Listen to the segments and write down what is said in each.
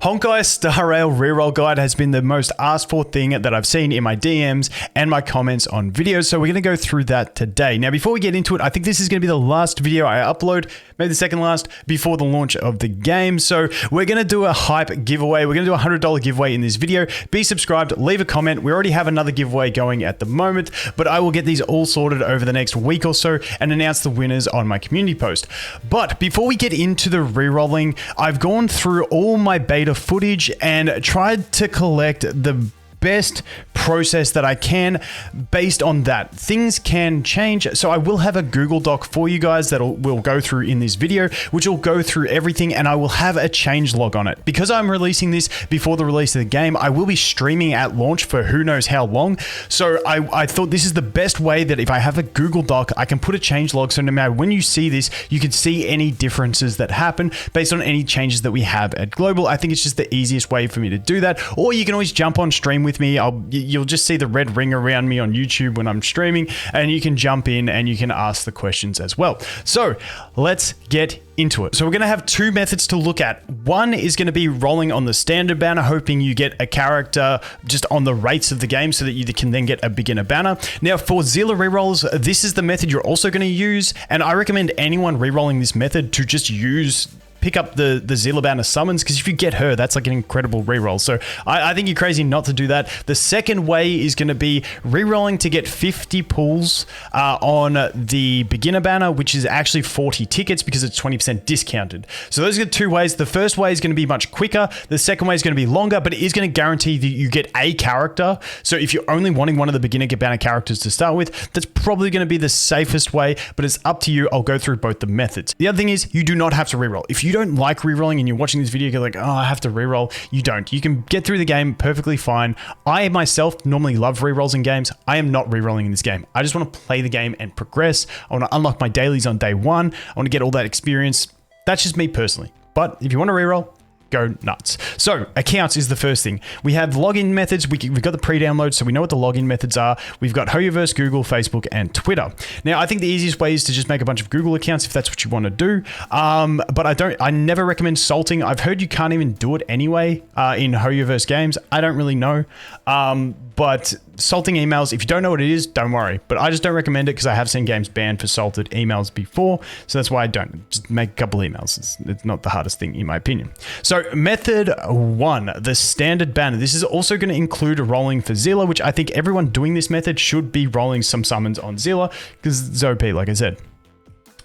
Honkai Star Rail reroll guide has been the most asked for thing that I've seen in my DMs and my comments on videos, so we're going to go through that today. Now, before we get into it, I think this is going to be the last video I upload, maybe the second last, before the launch of the game. So we're going to do a hype giveaway. We're going to do a $100 giveaway in this video. Be subscribed, leave a comment. We already have another giveaway going at the moment, but I will get these all sorted over the next week or so and announce the winners on my community post. But before we get into the rerolling, I've gone through all my beta footage and tried to collect the best process that I can based on that. Things can change, so I will have a Google Doc for you guys that we'll go through in this video, which will go through everything, and I will have a change log on it. Because I'm releasing this before the release of the game, I will be streaming at launch for who knows how long, so I thought this is the best way that if I have a Google Doc, I can put a change log, so no matter when you see this, you can see any differences that happen based on any changes that we have at Global. I think it's just the easiest way for me to do that, or you can always jump on stream with me. You'll just see the red ring around me on YouTube when I'm streaming, and you can jump in and you can ask the questions as well. So let's get into it. So we're going to have two methods to look at. One is going to be rolling on the standard banner, hoping you get a character just on the rates of the game so that you can then get a beginner banner. Now for Zilla rerolls, this is the method you're also going to use, and I recommend anyone rerolling this method to just pick up the Zilla banner summons, because if you get her, that's like an incredible reroll. So I think you're crazy not to do that. The second way is going to be rerolling to get 50 pulls on the beginner banner, which is actually 40 tickets because it's 20% discounted. So those are the two ways. The first way is going to be much quicker. The second way is going to be longer, but it is going to guarantee that you get a character. So if you're only wanting one of the beginner banner characters to start with, that's probably going to be the safest way, but it's up to you. I'll go through both the methods. The other thing is you do not have to reroll. If you don't like rerolling and you're watching this video, you're like, oh, I have to reroll. You don't. You can get through the game perfectly fine. I myself normally love rerolls in games. I am not rerolling in this game. I just want to play the game and progress. I want to unlock my dailies on day one. I want to get all that experience. That's just me personally. But if you want to reroll, go nuts. So accounts is the first thing. We have login methods. We've got the pre-download, so we know what the login methods are. We've got Hoyoverse, Google, Facebook, and Twitter. Now, I think the easiest way is to just make a bunch of Google accounts if that's what you want to do. But I never recommend salting. I've heard you can't even do it anyway in Hoyoverse games. I don't really know. But salting emails, if you don't know what it is, don't worry. But I just don't recommend it because I have seen games banned for salted emails before. So that's why I don't. Just make a couple emails. It's not the hardest thing in my opinion. So method one, the standard banner. This is also going to include rolling for Zilla, which I think everyone doing this method should be rolling some summons on Zilla because it's OP, like I said.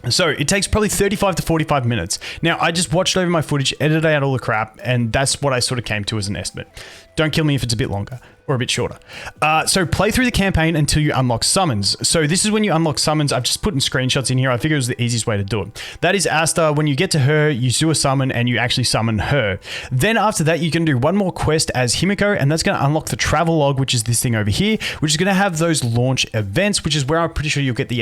So it takes probably 35 to 45 minutes. Now, I just watched over my footage, edited out all the crap, and that's what I sort of came to as an estimate. Don't kill me if it's a bit longer or a bit shorter. So play through the campaign until you unlock summons. So this is when you unlock summons. I've just put in screenshots in here. I figured it was the easiest way to do it. That is Asta. When you get to her, you do a summon and you actually summon her. Then after that, you can do one more quest as Himiko, and that's going to unlock the travel log, which is this thing over here, which is going to have those launch events, which is where I'm pretty sure you'll get the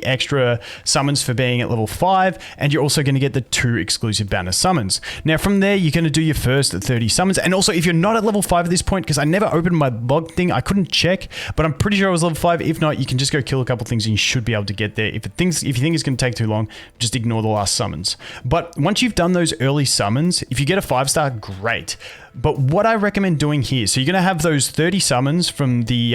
extra summons for being at level 5, and you're also going to get the 2 exclusive banner summons. Now from there, you're going to do your first 30 summons. And also, if you're not at level 5 at this point, because I never opened my log thing, I couldn't check, but I'm pretty sure I was level 5. If not, you can just go kill a couple things and you should be able to get there. If you think it's going to take too long, just ignore the last summons. But once you've done those early summons, if you get a 5-star, great. But what I recommend doing here, so you're going to have those 30 summons from the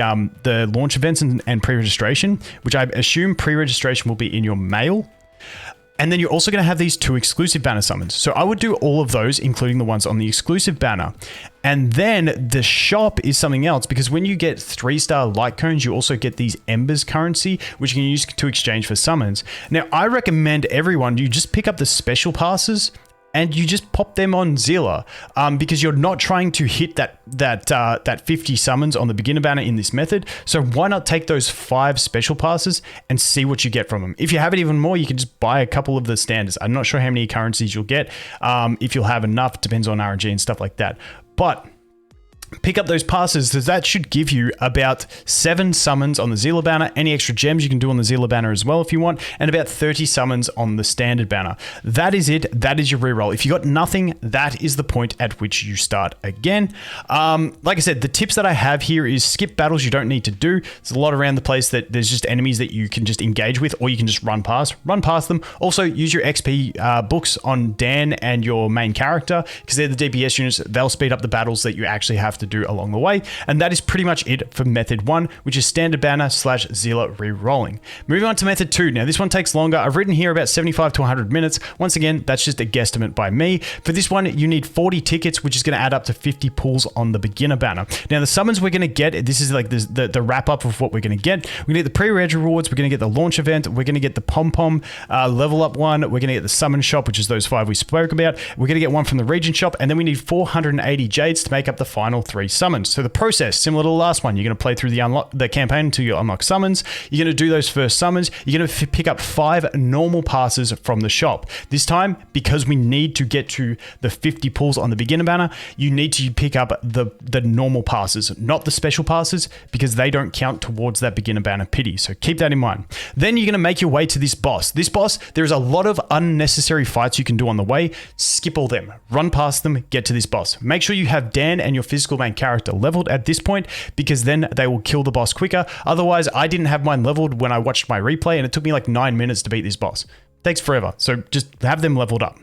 launch events and pre-registration, which I assume pre-registration will be in your mail. And then you're also going to have these 2 exclusive banner summons. So I would do all of those, including the ones on the exclusive banner. And then the shop is something else, because when you get 3-star light cones, you also get these embers currency, which you can use to exchange for summons. Now, I recommend everyone, you just pick up the special passes and you just pop them on Zilla, because you're not trying to hit that 50 summons on the beginner banner in this method. So why not take those 5 special passes and see what you get from them? If you have it even more, you can just buy a couple of the standards. I'm not sure how many currencies you'll get. If you'll have enough, depends on RNG and stuff like that. But pick up those passes, because that should give you about 7 summons on the Zealer banner, any extra gems you can do on the Zealer banner as well if you want, and about 30 summons on the standard banner. That is it. That is your reroll. If you got nothing, that is the point at which you start again. Like I said, the tips that I have here is skip battles you don't need to do. There's a lot around the place that there's just enemies that you can just engage with, or you can just run past them. Also, use your XP books on Dan and your main character, because they're the DPS units. They'll speed up the battles that you actually have to do along the way. And that is pretty much it for method 1, which is standard banner / Zealer rerolling. Moving on to method 2. Now this one takes longer. I've written here about 75 to 100 minutes. Once again, that's just a guesstimate by me. For this one, you need 40 tickets, which is going to add up to 50 pulls on the beginner banner. Now the summons we're going to get, this is like the wrap up of what we're going to get. We're going to get the pre-reg rewards. We're going to get the launch event. We're going to get the pom-pom level up one. We're going to get the summon shop, which is those 5 we spoke about. We're going to get one from the region shop, and then we need 480 jades to make up the final 3 summons. So the process, similar to the last one, you're going to play through the campaign until you unlock summons. You're going to do those first summons. You're going to pick up 5 normal passes from the shop. This time, because we need to get to the 50 pulls on the beginner banner, you need to pick up the normal passes, not the special passes, because they don't count towards that beginner banner pity. So keep that in mind. Then you're going to make your way to this boss. This boss, there's a lot of unnecessary fights you can do on the way. Skip all them. Run past them. Get to this boss. Make sure you have Dan and your physical main character leveled at this point, because then they will kill the boss quicker. Otherwise, I didn't have mine leveled when I watched my replay, and it took me like 9 minutes to beat this boss. Takes forever. So just have them leveled up.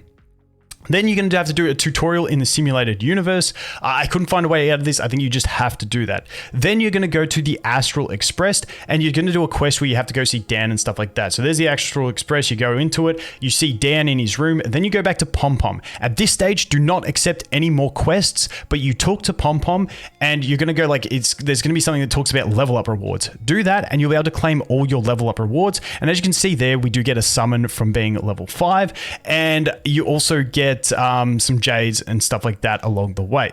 Then you're going to have to do a tutorial in the simulated universe. I couldn't find a way out of this. I think you just have to do that. Then you're going to go to the Astral Express, and you're going to do a quest where you have to go see Dan and stuff like that. So there's the Astral Express. You go into it. You see Dan in his room. And then you go back to Pom Pom. At this stage, do not accept any more quests, but you talk to Pom Pom, and you're going to go like, there's going to be something that talks about level up rewards. Do that, and you'll be able to claim all your level up rewards. And as you can see there, we do get a summon from being level 5, and you also get some jades and stuff like that along the way.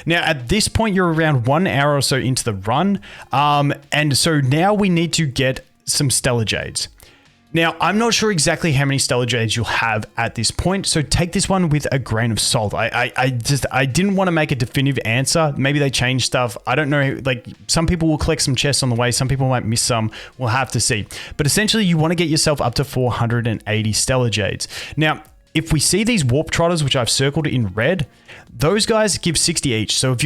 Now, at this point, you're around 1 hour or so into the run. And so now we need to get some stellar jades. Now, I'm not sure exactly how many stellar jades you'll have at this point, so take this one with a grain of salt. I didn't want to make a definitive answer. Maybe they changed stuff. I don't know. Like, some people will collect some chests on the way. Some people might miss some. We'll have to see. But essentially, you want to get yourself up to 480 stellar jades. Now, if we see these warp trotters, which I've circled in red, those guys give 60 each. So if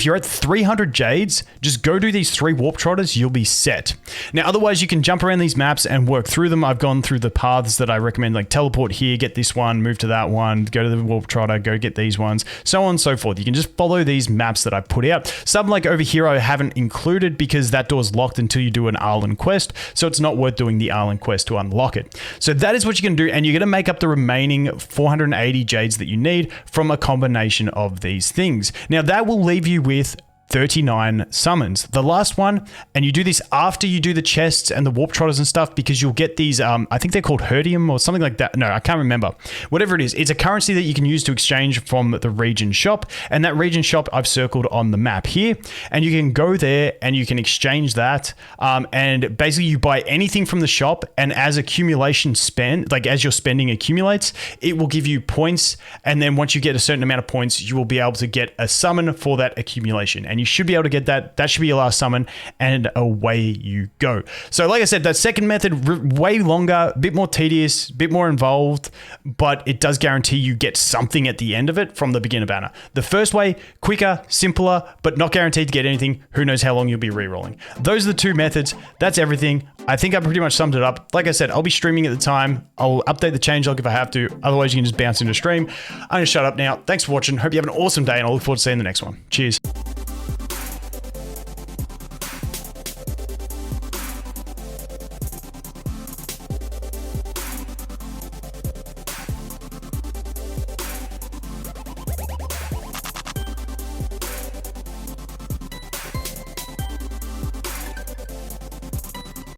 you're at 300 jades, just go do these 3 warp trotters, you'll be set. Now, otherwise you can jump around these maps and work through them. I've gone through the paths that I recommend, like teleport here, get this one, move to that one, go to the warp trotter, go get these ones, so on and so forth. You can just follow these maps that I've put out. Some like over here I haven't included because that door's locked until you do an Arlen quest. So it's not worth doing the Arlen quest to unlock it. So that is what you can do. And you're going to make up the remaining 480 jades that you need from a combination of these things. Now that will leave you with 39 summons. The last one, and you do this after you do the chests and the warp trotters and stuff, because you'll get these, I think they're called herdium or something like that. No, I can't remember. Whatever it is, it's a currency that you can use to exchange from the region shop, and that region shop I've circled on the map here, and you can go there and you can exchange that, and basically you buy anything from the shop, and as accumulation spend, like as your spending accumulates, it will give you points, and then once you get a certain amount of points, you will be able to get a summon for that accumulation. And you should be able to get that. That should be your last summon, and away you go. So like I said, that second method, way longer, a bit more tedious, a bit more involved, but it does guarantee you get something at the end of it from the beginner banner. The first way, quicker, simpler, but not guaranteed to get anything. Who knows how long you'll be re-rolling. Those are the 2 methods. That's everything. I think I pretty much summed it up. Like I said, I'll be streaming at the time. I'll update the changelog if I have to. Otherwise, you can just bounce into stream. I'm going to shut up now. Thanks for watching. Hope you have an awesome day, and I look forward to seeing the next one. Cheers.